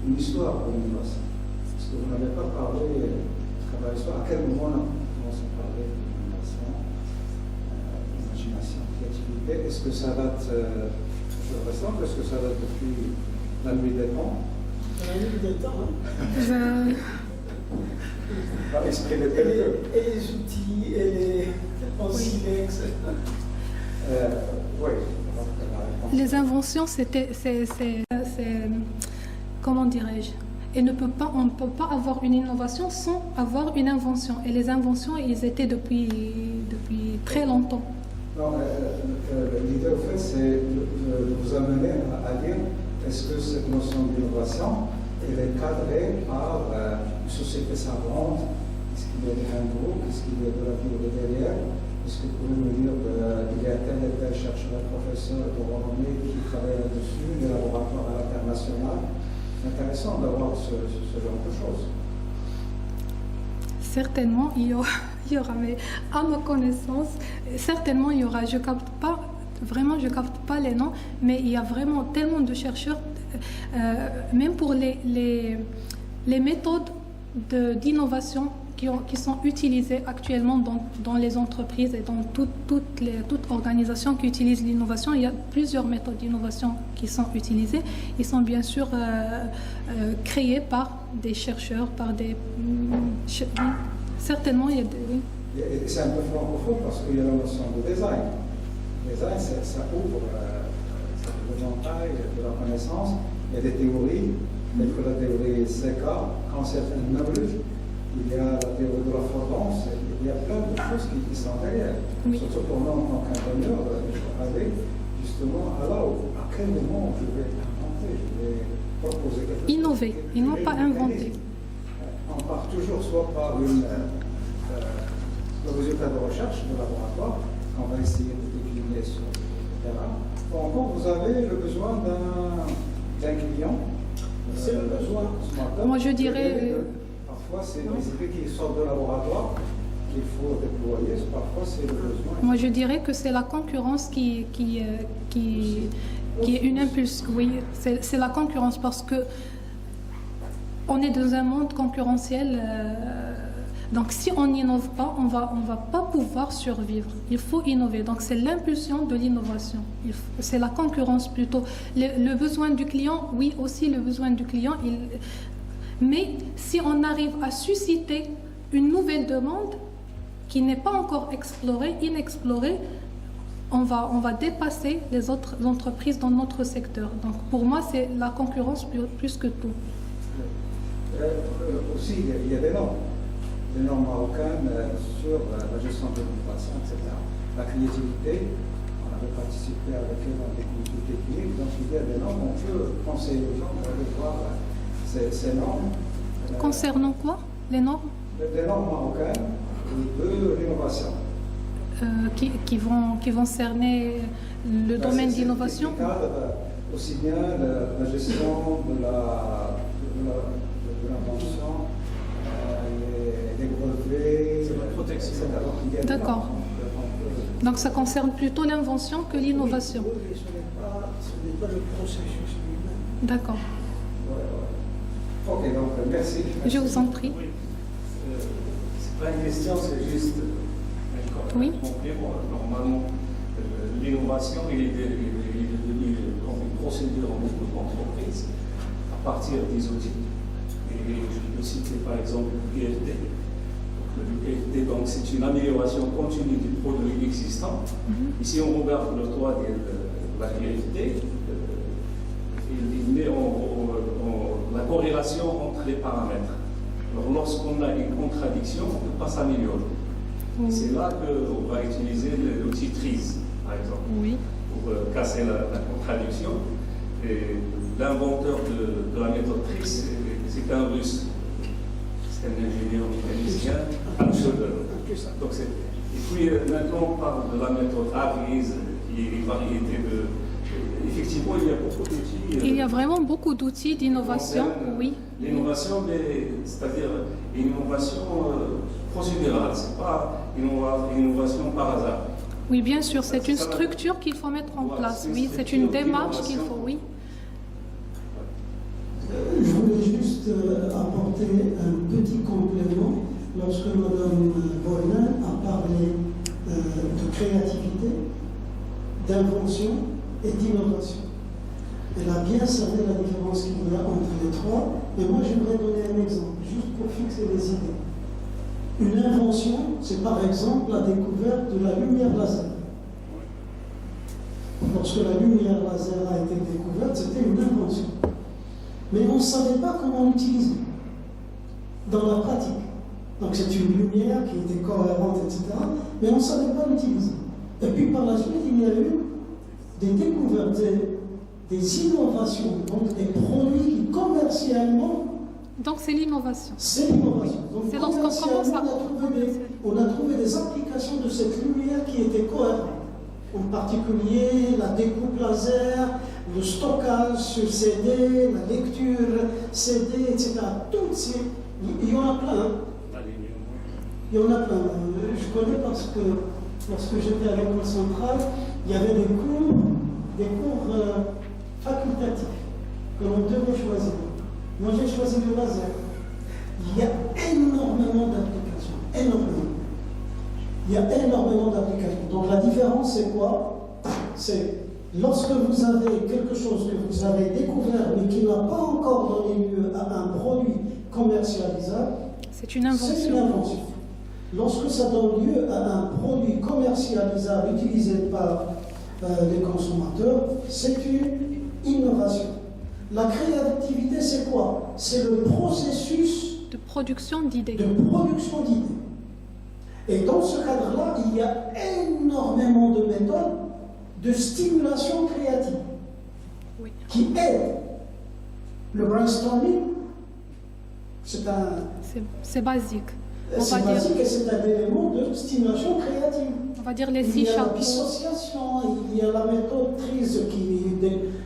une histoire pour l'innovation? Parce que vous n'avez pas parlé de la histoire. À quel moment on a commencé à parler d'innovation, d'imagination, de créativité? Est-ce que ça date récent? Est-ce que ça date depuis la nuit des temps? La nuit des temps, hein. Et les outils, et les silex. Oui. Les inventions, comment dirais-je, on ne peut pas avoir une innovation sans avoir une invention. Et les inventions, ils étaient depuis très longtemps. Non, l'idée, au fait, c'est de vous amener à dire est-ce que cette notion d'innovation, elle est cadrée par une société savante? Est-ce qu'il y a des grands Est-ce qu'il y a de la vie derrière? Est-ce que vous pouvez me dire qu'il y a tel et tel chercheur, professeur de renommée qui travaille là-dessus, des laboratoires à l'international? C'est intéressant d'avoir ce genre de choses. Certainement, il y aura, mais à ma connaissance, certainement il y aura. Je capte pas les noms, mais il y a vraiment tellement de chercheurs, même pour les méthodes d'innovation qui sont utilisées actuellement dans les entreprises et dans toute organisation qui utilise l'innovation. Il y a plusieurs méthodes d'innovation qui sont utilisées. Ils sont bien sûr créés par des chercheurs, par des... Certainement, il y a des... Oui. Et c'est un peu francophone parce qu'il y a la notion de design. Design, ça ouvre l'éventail de la connaissance. Il y a des théories, telles que la théorie CK, concept and knowledge. Il y a la théorie de la Florence, il y a plein de choses qui sont derrière. Oui. Surtout pour nous en tant qu'ingénieur, avec justement, alors à quel moment je vais inventer, je vais proposer quelque chose. Innover, et non pas inventer. On part toujours soit par le résultat de recherche de laboratoire, qu'on va essayer de décliner sur le terrain. Encore, vous avez le besoin d'un client. C'est le besoin. Ce matin, Moi, je dirais... Parfois, c'est des idées qui sortent de laboratoire qu'il faut déployer. Parfois, c'est le besoin. Moi, je dirais que c'est la concurrence qui est une impulsion. Oui, c'est la concurrence parce que on est dans un monde concurrentiel. Donc, si on n'innove pas, on va pas pouvoir survivre. Il faut innover. Donc, c'est l'impulsion de l'innovation. C'est la concurrence plutôt. Le besoin du client, oui, aussi le besoin du client. Mais si on arrive à susciter une nouvelle demande qui n'est pas encore inexplorée, on va dépasser les autres entreprises dans notre secteur. Donc pour moi, c'est la concurrence plus que tout. Aussi, il y a des normes marocaines sur la gestion de l'innovation, etc. La créativité, on avait participé avec eux dans des comités techniques, donc il y a des normes, on peut conseiller aux gens d'aller voir ces normes. Concernant quoi? Les normes? Les normes marocaines de l'innovation. Qui vont cerner le domaine d'innovation? Aussi bien la gestion de l'invention, les brevets, la protection. etc. D'accord. Donc ça concerne plutôt l'invention que l'innovation. Oui, ce n'est pas le processus lui-même. D'accord. Ok, donc merci. Je vous en prie. Oui. C'est pas une question, c'est juste un Oui. complément. Normalement, l'innovation est devenue comme une procédure en beaucoup d'entreprises à partir des outils. Et je peux citer par exemple l'UPFD. l'UPFD, donc c'est une amélioration continue du produit existant. Et si on regarde le droit de la l'UPFD, il met la corrélation entre les paramètres. Alors, lorsqu'on a une contradiction, on ne peut pas s'améliorer. C'est là qu'on va utiliser l'outil TRIZ, par exemple, Oui. pour casser la contradiction. Et l'inventeur de la méthode TRIZ, c'est un russe. C'est un ingénieur mécanicien, Donc et puis maintenant, on parle de la méthode ARIZ, qui est une variété de... Effectivement, il y a beaucoup d'outils. Il y a vraiment beaucoup d'outils d'innovation, oui. L'innovation, c'est-à-dire une innovation procédurale, ce n'est pas une innovation par hasard. Oui, bien sûr, c'est une structure qu'il faut mettre en place. Oui, c'est une démarche qu'il faut, oui. Je voulais juste apporter un petit complément. Lorsque Mme Boynan a parlé de créativité, d'invention et d'innovation, elle a bien cerné la différence qu'il y a entre les trois. Et moi, j'aimerais donner un exemple, juste pour fixer les idées. Une invention, c'est par exemple la découverte de la lumière laser. Lorsque la lumière laser a été découverte, c'était une invention. Mais on ne savait pas comment l'utiliser dans la pratique. Donc c'est une lumière qui était cohérente, etc. Mais on ne savait pas l'utiliser. Et puis par la suite, il y a eu des découvertes, des innovations, donc des produits qui commercialement... Donc c'est l'innovation. C'est l'innovation. Donc C'est lorsqu'on commence à... on a trouvé des applications de cette lumière qui étaient cohérentes. En particulier la découpe laser, le stockage sur CD, la lecture CD, etc. Toutes ces... Il y en a plein. Il y en a plein. Je connais parce que lorsque j'étais à l'école centrale, il y avait des cours facultatifs que l'on devait choisir. Moi, j'ai choisi le laser. Il y a énormément d'applications, énormément. Il y a énormément d'applications. Donc la différence, c'est quoi? C'est lorsque vous avez quelque chose que vous avez découvert mais qui n'a pas encore donné lieu à un produit commercialisable, C'est une invention. c'est une invention. Lorsque ça donne lieu à un produit commercialisable utilisé par les consommateurs, c'est une innovation. La créativité, c'est quoi? C'est le processus De production d'idées. de production d'idées. Et dans ce cadre-là, il y a énormément de méthodes de stimulation créative Oui. qui aident. Le brainstorming, c'est basique. On va c'est dire, basique et c'est un élément de stimulation créative. on va dire les Il 6 y a la chapeaux. dissociation, il y a la méthode TRIZ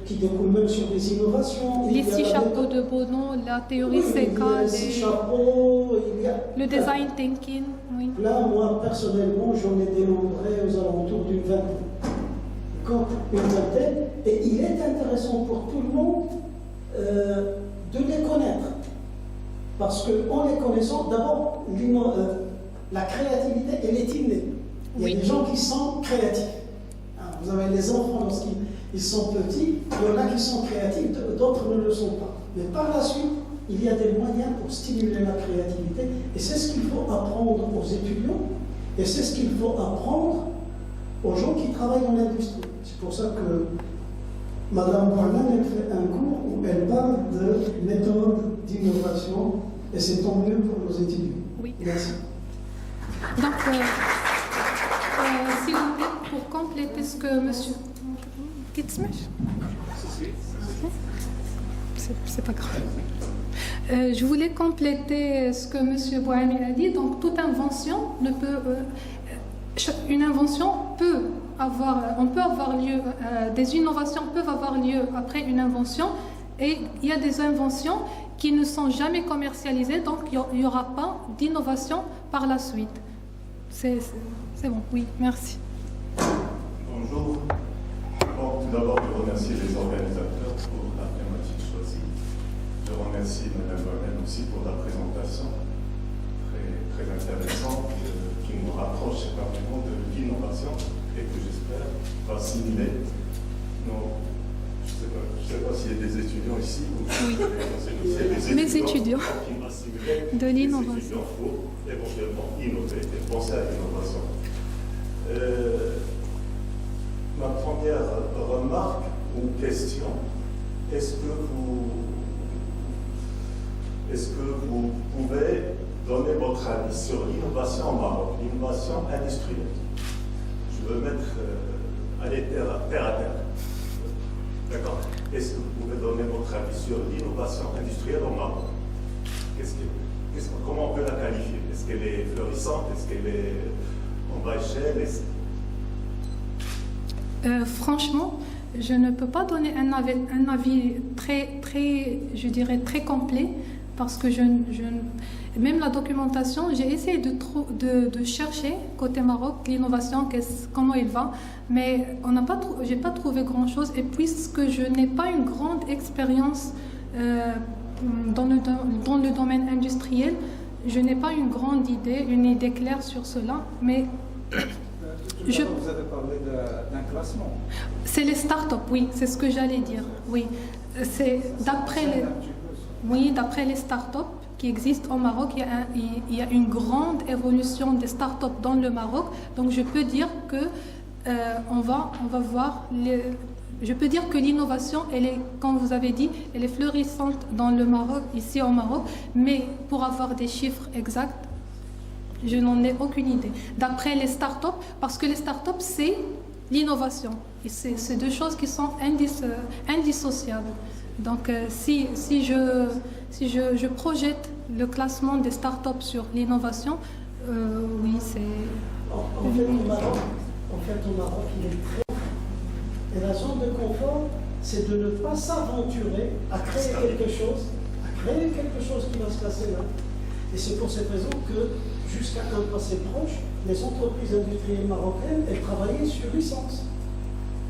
qui découle même sur des innovations. Les il y a 6 la chapeaux méthode- de Bono, la théorie Oui, il y CK, a les 6 chapeaux, il y a le design thinking. Oui. Là, moi, personnellement, j'en ai dénombré aux alentours d'une vingtaine. D'accord, une vingtaine. Et il est intéressant pour tout le monde de les connaître. Parce qu'en les connaissant, d'abord, la créativité, elle est innée. Il y a Oui. des gens qui sont créatifs. Hein, vous avez les enfants, lorsqu'ils sont petits, il y en a qui sont créatifs, d'autres ne le sont pas. Mais par la suite, il y a des moyens pour stimuler la créativité. Et c'est ce qu'il faut apprendre aux étudiants. Et c'est ce qu'il faut apprendre aux gens qui travaillent dans l'industrie. C'est pour ça que Madame Bouana, elle fait un cours où elle parle de méthode d'innovation. Et c'est tant mieux pour nos étudiants. Oui. Merci. Donc, s'il vous plaît, pour compléter ce que monsieur. C'est pas grave. Je voulais compléter ce que monsieur Bouhamel a dit. Donc, toute invention ne peut. Une invention peut avoir. On peut avoir lieu. Des innovations peuvent avoir lieu après une invention. Et il y a des inventions qui ne sont jamais commercialisées, donc il n'y aura pas d'innovation par la suite. C'est bon, oui, merci. Bonjour. Bon, tout d'abord, je remercie les organisateurs pour la thématique choisie. Je remercie Mme Bouhamel aussi pour la présentation très intéressante qui nous rapproche énormément de l'innovation et que j'espère va stimuler nos. Je ne sais pas s'il y a des étudiants ici ou Oui. Mes étudiants de l'innovation. Les étudiants faut éventuellement innover et penser à l'innovation. Ma première remarque ou question, est-ce que vous pouvez donner votre avis sur l'innovation au Maroc, l'innovation industrielle? Je veux mettre aller terre à terre. D'accord. Est-ce que vous pouvez donner votre avis sur l'innovation industrielle au Maroc? Comment on peut la qualifier? Est-ce qu'elle est florissante? Est-ce qu'elle est en bas échelle? Franchement, je ne peux pas donner un avis je dirais très complet, parce que même la documentation, j'ai essayé de chercher côté Maroc l'innovation, comment il va, mais j'ai pas trouvé grand-chose. Et puisque je n'ai pas une grande expérience dans le domaine industriel, je n'ai pas une grande idée, une idée claire sur cela, mais Vous avez parlé d'un classement. c'est les startups, oui, c'est ce que j'allais dire. Oui, c'est d'après les startups qui existent au Maroc, il y a une grande évolution des startups dans le Maroc. Donc je peux dire que on va voir je peux dire que l'innovation, elle est, comme vous avez dit, elle est florissante dans le Maroc, ici au Maroc, mais pour avoir des chiffres exacts, je n'en ai aucune idée. D'après les startups, parce que les startups, c'est l'innovation. Et c'est deux choses qui sont indissociables. Donc, si je projette le classement des startups sur l'innovation, oui, c'est... En fait, au Maroc, il est très... Et la zone de confort, c'est de ne pas s'aventurer à créer quelque chose qui va se passer là. Et c'est pour cette raison que, jusqu'à un passé proche, les entreprises industrielles marocaines, elles travaillaient sur licence.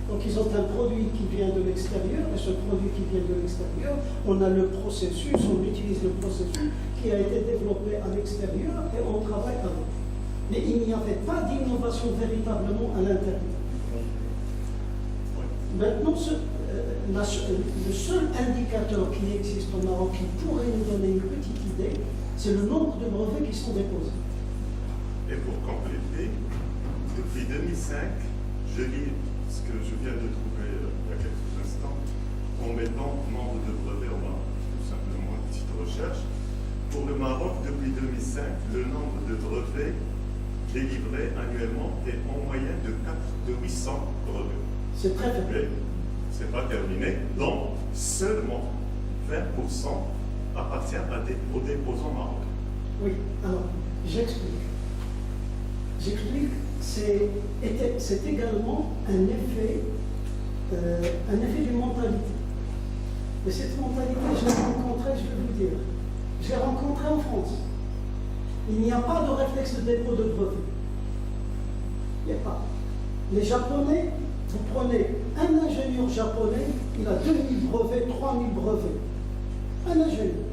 Donc ils ont un produit qui vient de l'extérieur, et ce produit qui vient de l'extérieur, on a le processus, on utilise le processus qui a été développé à l'extérieur et on travaille avec. Mais il n'y avait pas d'innovation véritablement à l'intérieur. Maintenant, le seul indicateur qui existe au Maroc qui pourrait nous donner une petite idée, c'est le nombre de brevets qui sont déposés. Et pour compléter, depuis 2005, je lis ce que je viens de trouver il y a quelques instants, en mettant nombre de brevets au Maroc, tout simplement une petite recherche. Pour le Maroc, depuis 2005, le nombre de brevets délivrés annuellement est en moyenne de 800 brevets. C'est très faible. Mais ce n'est pas terminé, donc seulement 20% appartient aux déposants marocains. Oui, alors, j'explique. C'est également un effet d'une mentalité. Et cette mentalité, je l'ai rencontrée, je vais vous dire, je l'ai rencontrée en France. Il n'y a pas de réflexe de dépôt de brevet. Il n'y a pas. Les Japonais, vous prenez un ingénieur japonais, il a 2000 brevets, 3000 brevets. Un ingénieur.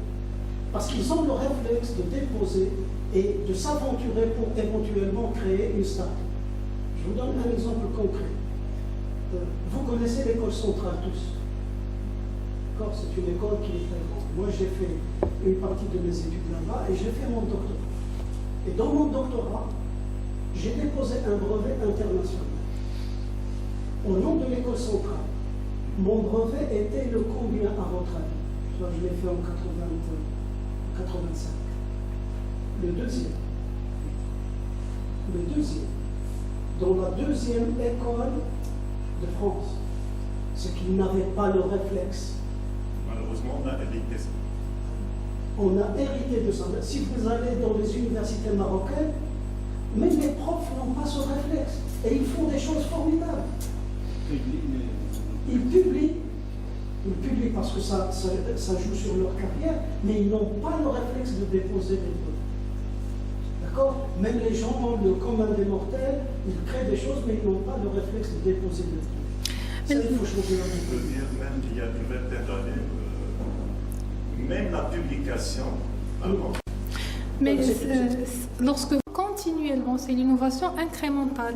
Parce qu'ils ont le réflexe de déposer et de s'aventurer pour éventuellement créer une start-up. Je vous donne un exemple concret. Vous connaissez l'école centrale tous. D'accord, c'est une école qui est très grande. Moi, j'ai fait une partie de mes études là-bas et j'ai fait mon doctorat. Et dans mon doctorat, j'ai déposé un brevet international. Au nom de l'école centrale, mon brevet était le combien à votre avis? Je l'ai fait en 85. Le deuxième, dans la deuxième école de France, c'est qu'ils n'avaient pas le réflexe. Malheureusement, on a hérité ça. On a hérité de ça. Si vous allez dans les universités marocaines, même les profs n'ont pas ce réflexe. Et ils font des choses formidables. Ils publient parce que ça joue sur leur carrière, mais ils n'ont pas le réflexe de déposer des brevets. D'accord? Même les gens, le commun des mortels, ils créent des choses, mais ils n'ont pas le réflexe de déposer des brevets. Ça, il faut changer la Je peux dire, même il y a une vingtaine d'années, même la publication avant. Mais lorsque continuellement, c'est l'innovation incrémentale.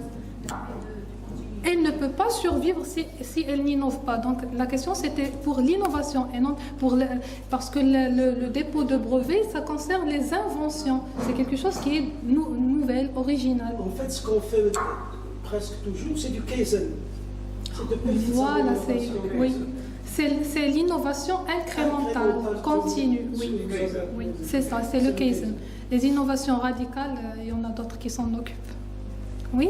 Elle ne peut pas survivre si elle n'innove pas. Donc la question c'était pour l'innovation et non pour parce que le dépôt de brevet, ça concerne les inventions. C'est quelque chose qui est nouvelle, original. En fait, ce qu'on fait presque toujours, c'est du Kaizen. C'est de petites Voilà, améliorations. c'est l'innovation incrémentale, continue. Oui, oui, c'est ça, c'est le Kaizen. Les innovations radicales, il y en a d'autres qui s'en occupent. Oui.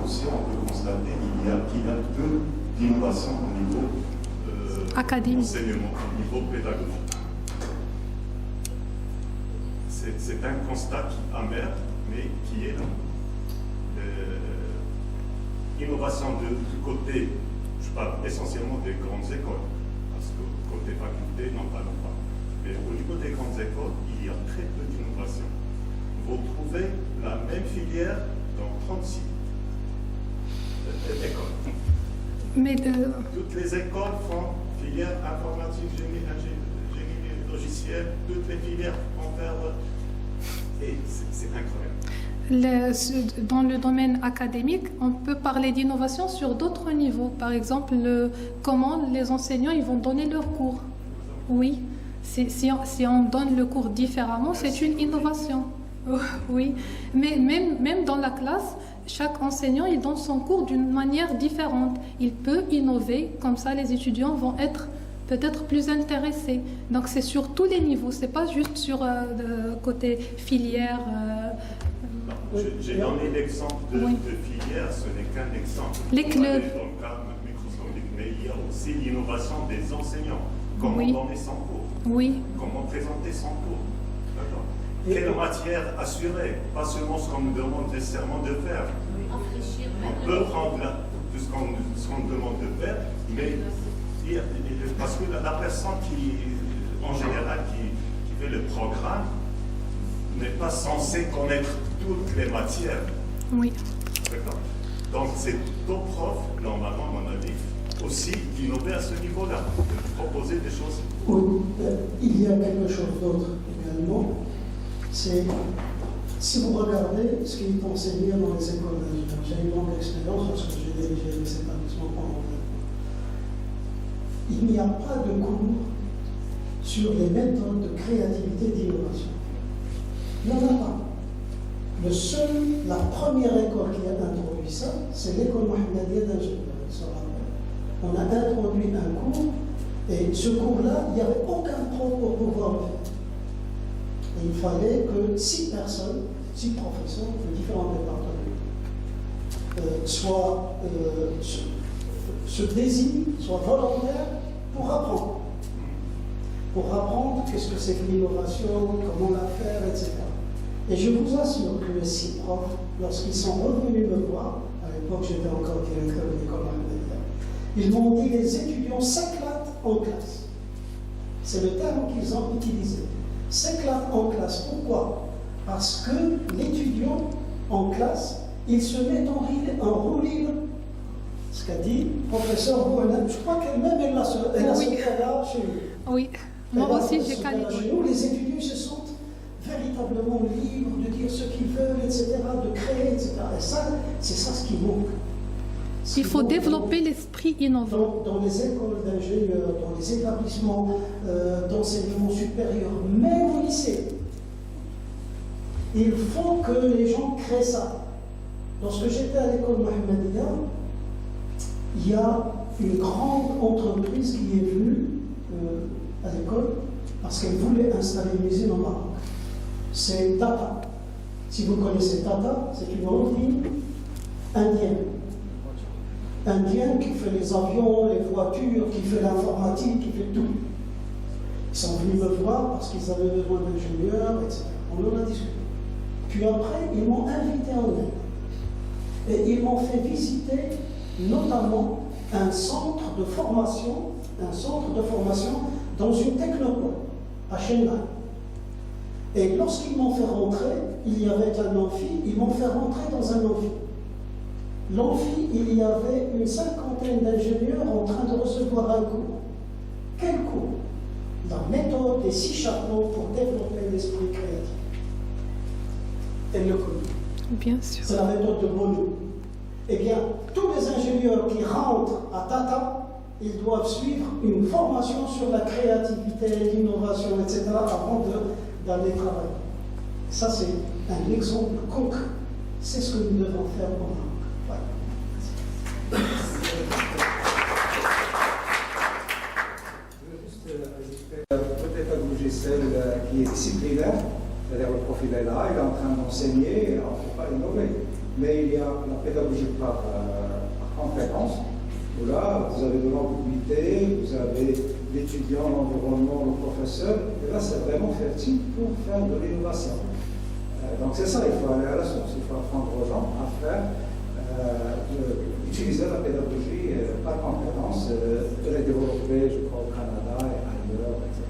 Aussi, on peut constater qu'il y a peu d'innovation au niveau académique, enseignement, au niveau pédagogique. C'est un constat amer, mais qui est là. Innovation du côté, je parle essentiellement des grandes écoles, parce que côté faculté, n'en parlons pas. Mais au niveau des grandes écoles, il y a très peu d'innovation. Vous trouvez la même filière dans 36 écoles. Mais toutes les écoles font filière informatique, génie logiciel, toutes les filières vont faire. Et c'est incroyable. Dans le domaine académique, on peut parler d'innovation sur d'autres niveaux. Par exemple, comment les enseignants ils vont donner leurs cours. Oui, si on donne le cours différemment, c'est une innovation. Oui, mais même dans la classe, chaque enseignant il donne son cours d'une manière différente. Il peut innover, comme ça les étudiants vont être peut-être plus intéressés. Donc c'est sur tous les niveaux, c'est pas juste sur le côté filière. J'ai donné l'exemple de filière, ce n'est qu'un exemple. Les clubs. Dans le cadre microscopique, mais il y a aussi l'innovation des enseignants. Comment donner son cours. Oui. Comment présenter son cours. D'accord. Quelle matière assurer, pas seulement ce qu'on nous demande nécessairement de faire. On peut prendre tout ce qu'on nous demande de faire, mais parce que la personne qui, en général, qui fait le programme, n'est pas censé connaître toutes les matières. Oui. D'accord. Donc c'est ton prof, normalement, à mon avis, aussi d'innover à ce niveau-là, de proposer des choses. Oui, il y a quelque chose d'autre également. C'est, si vous regardez ce qui est enseigné dans les écoles d'ingénieurs, j'ai une longue expérience parce que j'ai dirigé les établissements pendant 2 ans. Il n'y a pas de cours sur les méthodes de créativité et d'innovation. Il n'y en a pas. La première école qui a introduit ça, c'est l'école Mohammedia d'ingénieurs. On a introduit un cours, et ce cours-là, il n'y avait aucun prof pour pouvoir le faire. Et il fallait que 6 personnes, 6 professeurs de différents départements, se désignent, soient volontaires pour apprendre. Pour apprendre qu'est-ce que c'est que l'innovation, comment la faire, etc. Et je vous assure que les 6 profs, lorsqu'ils sont revenus me voir, à l'époque j'étais encore directeur de l'école Mohammedia, ils m'ont dit les étudiants s'éclatent en classe. C'est le terme qu'ils ont utilisé. S'éclatent en classe. Pourquoi? Parce que l'étudiant en classe, il se met en roue libre. Ce qu'a dit le professeur Bouhana, je crois qu'elle-même, elle a ce cas-là chez nous. Oui, moi aussi j'ai calé. Chez nous, les étudiants se sentent véritablement libres de dire ce qu'ils veulent, etc., de créer, etc. Et ça, c'est ça ce qui manque. Il faut développer l'esprit innovant. Dans les écoles d'ingénieurs, dans les établissements d'enseignement supérieur, même au lycée, il faut que les gens créent ça. Lorsque j'étais à l'école Mohammedia, il y a une grande entreprise qui est venue à l'école parce qu'elle voulait installer une usine au Maroc. C'est Tata. Si vous connaissez Tata, c'est une holding indienne qui fait les avions, les voitures, qui fait l'informatique, qui fait tout. Ils sont venus me voir parce qu'ils avaient besoin d'ingénieurs, etc. On en a discuté. Puis après, ils m'ont invité en Inde. Et ils m'ont fait visiter notamment un centre de formation dans une technopole à Chennai. Et lorsqu'ils m'ont fait rentrer, il y avait un amphi, ils m'ont fait rentrer dans un amphi. L'amphi, il y avait une 50aine d'ingénieurs en train de recevoir un cours. Quel cours? La méthode des 6 chapeaux pour développer l'esprit créatif. Elle le connaît. Bien sûr. C'est la méthode de Bono. Eh bien, tous les ingénieurs qui rentrent à Tata, ils doivent suivre une formation sur la créativité, l'innovation, etc. avant d'aller travailler. Ça, c'est un exemple concret. C'est ce que nous devons faire pour nous. Je veux juste ajouter peut-être un logiciel qui est disciplinaire, c'est-à-dire le profil est là, il est en train d'enseigner, on ne peut pas innover. Mais il y a la pédagogie par compétence, où là, vous avez de l'ambiguïté, vous avez l'étudiant, l'environnement, le professeur, et là, c'est vraiment fertile pour faire de l'innovation. Donc c'est ça, il faut aller à la source, il faut apprendre aux gens à faire, utiliser la pédagogie par compétence, de la développer, je crois, au Canada et ailleurs, etc.